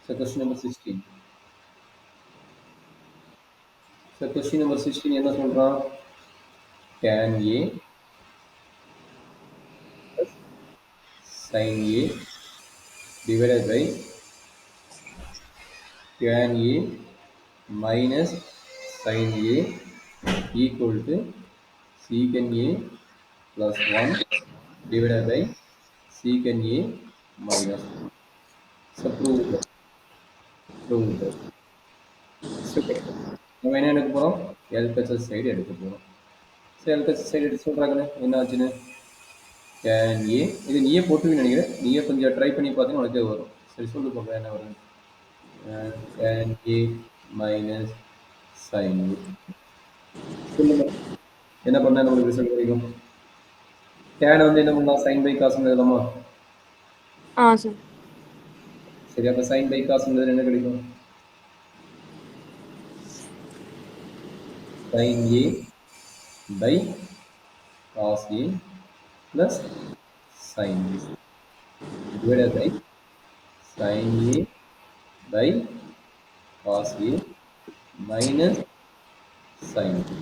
So question number 16. So question number 16 என்ன சொல்றான்? Tan A plus sin A divided by tan A minus sin A equal to secant A plus 1 divided by secant A minus 1. So prove it. Prove it. So நம்ம என்ன எடுக்க போறோம்? LHS side எடுக்க போறோம். So LHS side எடுத்து சொல்றாங்கன்னு என்ன ஆச்சுன்னு tan A இது நீயே போட்டுருவீன்னு நினைக்கிறேன். நீயே கொஞ்சம் ட்ரை பண்ணி பார்த்தீங்கன்னா உனக்கே வரும். சரி சொல்லு போக என்ன வரும்? tan A minus sin A. சொல்லுங்க என்ன பண்ணா நம்மளுக்கு ரிசல்ட் கிடைக்கும்? tan வந்து என்ன பண்ணலாம்? sin by cos எழுதலாமா? sir. சரி அப்ப sin by cos என்ன கிடைக்கும்? sin A by cos A plus sin B divided by sin A by cos A minus sin B.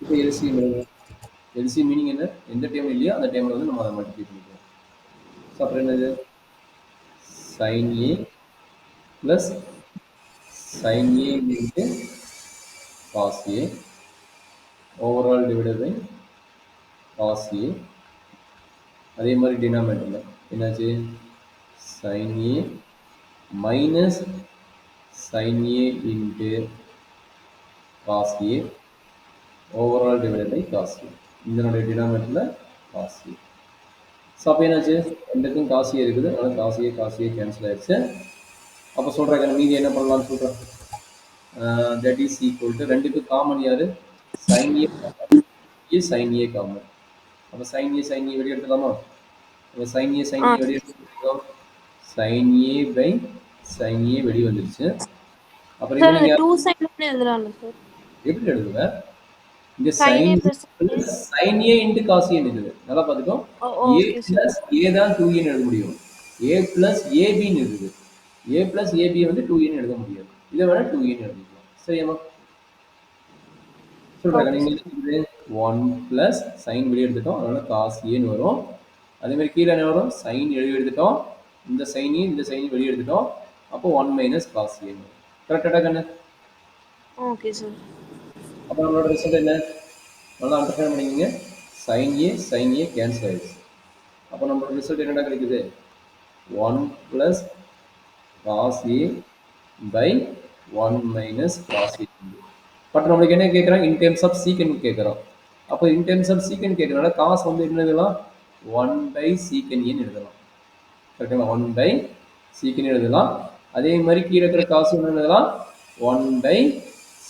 இப்போ LCM எழுதுங்க. LCM மீனிங் என்ன? எந்த டேர்ம் இல்லையோ அந்த டேர்ம்ல வந்து நம்ம அதை மல்டிப்ளை பண்ணிக்கிறோம். ஸோ அப்புறம் என்னது? sin A plus sin A into cos A overall divided by cos A. அதே மாதிரி டினாமினேட்டர்ல என்னாச்சு? sin A minus sin A into cos A overall divided by cos A. இதனுடைய டினாமினேட்டர்ல cos A. ஸோ அப்போ என்னாச்சு? ரெண்டுக்கும் cos A இருக்குது. அதனால cos A cancel ஆயிடுச்சு. அப்போ சொல்றாங்க மீதி என்ன பண்ணலாம்னு சொல்றேன். தட் இஸ் ஈக்குவல் டு ரெண்டுக்கு காமன் யாரு? sin A sin A common. அப்போ sin A வெளியே எடுத்துக்கலாமா? அப்போ sin A வெளியே எடுத்துக்கலாம். sin A by sin A வெளியே வந்துருச்சு. அப்புறம் Sir, இது நீங்க 2 side எழுதலாம்ல sir? எப்படி எழுதுவ? இங்க sin sin A plus sin A into cos A இருக்குது. நல்லா பார்த்துக்கோ. A okay sir. plus A தான் 2A எழுத முடியும். A plus AB இருக்குது. A plus AB வந்து 2A எழுத முடியாது. இதை விட 2A எழுதிக்கலாம். சரியாமா? சொல்றாங்க Okay நீங்க sir. இது 1 பிளஸ் சைன் வெளியே எடுத்துட்டோம் அதனால காஸ் ஏன்னு வரும். அதே மாதிரி கீழே என்ன வரும்? சைன் வெளியே எடுத்துட்டோம். இந்த சைனையும் வெளியே எடுத்துட்டோம். அப்போ 1 மைனஸ் காஸ் ஏன்னு வரும். கரெக்டாக கண்ணு? Okay sir. அப்போ நம்மளோட ரிசல்ட் என்ன? நல்லா அண்டர்ஸ்டாண்ட் பண்ணிக்கோங்க. சைன் ஏ கேன்சல் ஆயிடுச்சு. அப்போ நம்மளோட ரிசல்ட் என்னடா கிடைக்குது? 1 plus cos A by 1 minus cos A. But நம்மளுக்கு என்ன கேட்குறாங்க? இன் டேர்ம்ஸ் ஆஃப் சீக்கன் கேட்குறோம். அப்போ இன் டேர்ம்ஸ் ஆஃப் சீக்கன் கேட்குறதுனால காசு வந்து என்ன எழுதலாம்? 1 பை சீக்கன் ஏன்னு எழுதலாம். கரெக்டுங்களா? 1 பை சீக்கன் எழுதலாம். அதே மாதிரி கீழே இருக்கிற காசு என்ன எழுதலாம்? 1 பை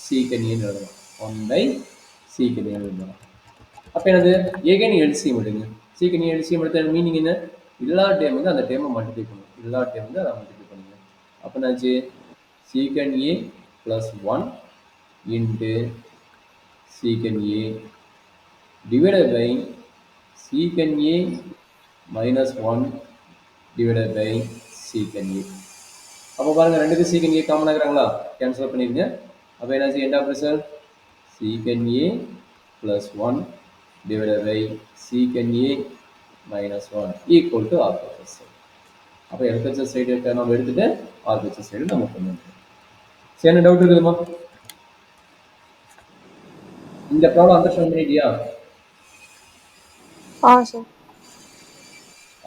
சீக்கன் ஏன்னு எழுதலாம். 1 பை சீக்கன் ஏன்னு எழுதலாம். அப்போ என்னது? ஏகன் எல்சிஎம் எடுங்க. சீக்கன் எல்சிஎம் எடுத்த மீனிங் என்ன? எல்லா டேம் வந்து அந்த டேமை மல்டிப்ளை பண்ணும். எல்லா டேம் வந்து அதை மல்டிப்ளை பண்ணுங்க. அப்போ என்னாச்சு? சீக்கன் ஏ plus 1 into secant A divided by secant A minus 1 divided by secant A. அப்போ பாருங்க ரெண்டுக்கு secant A காமன் ஆகுறாங்களா? கேன்சல் பண்ணிருங்க. அப்போ என்னாச்சு? End of result secant A plus 1 divided by secant A minus 1 equal to RHS. அப்போ LHS side நம்ம எடுத்துட்டு RHS சைடு நம்ம பண்ணுவோம். சரி என்ன டவுட் இருக்குதுமா? இந்த ப்ராப்ளம் அண்டர்ஸ்டாண்ட் பண்ணிட்டியா? sir.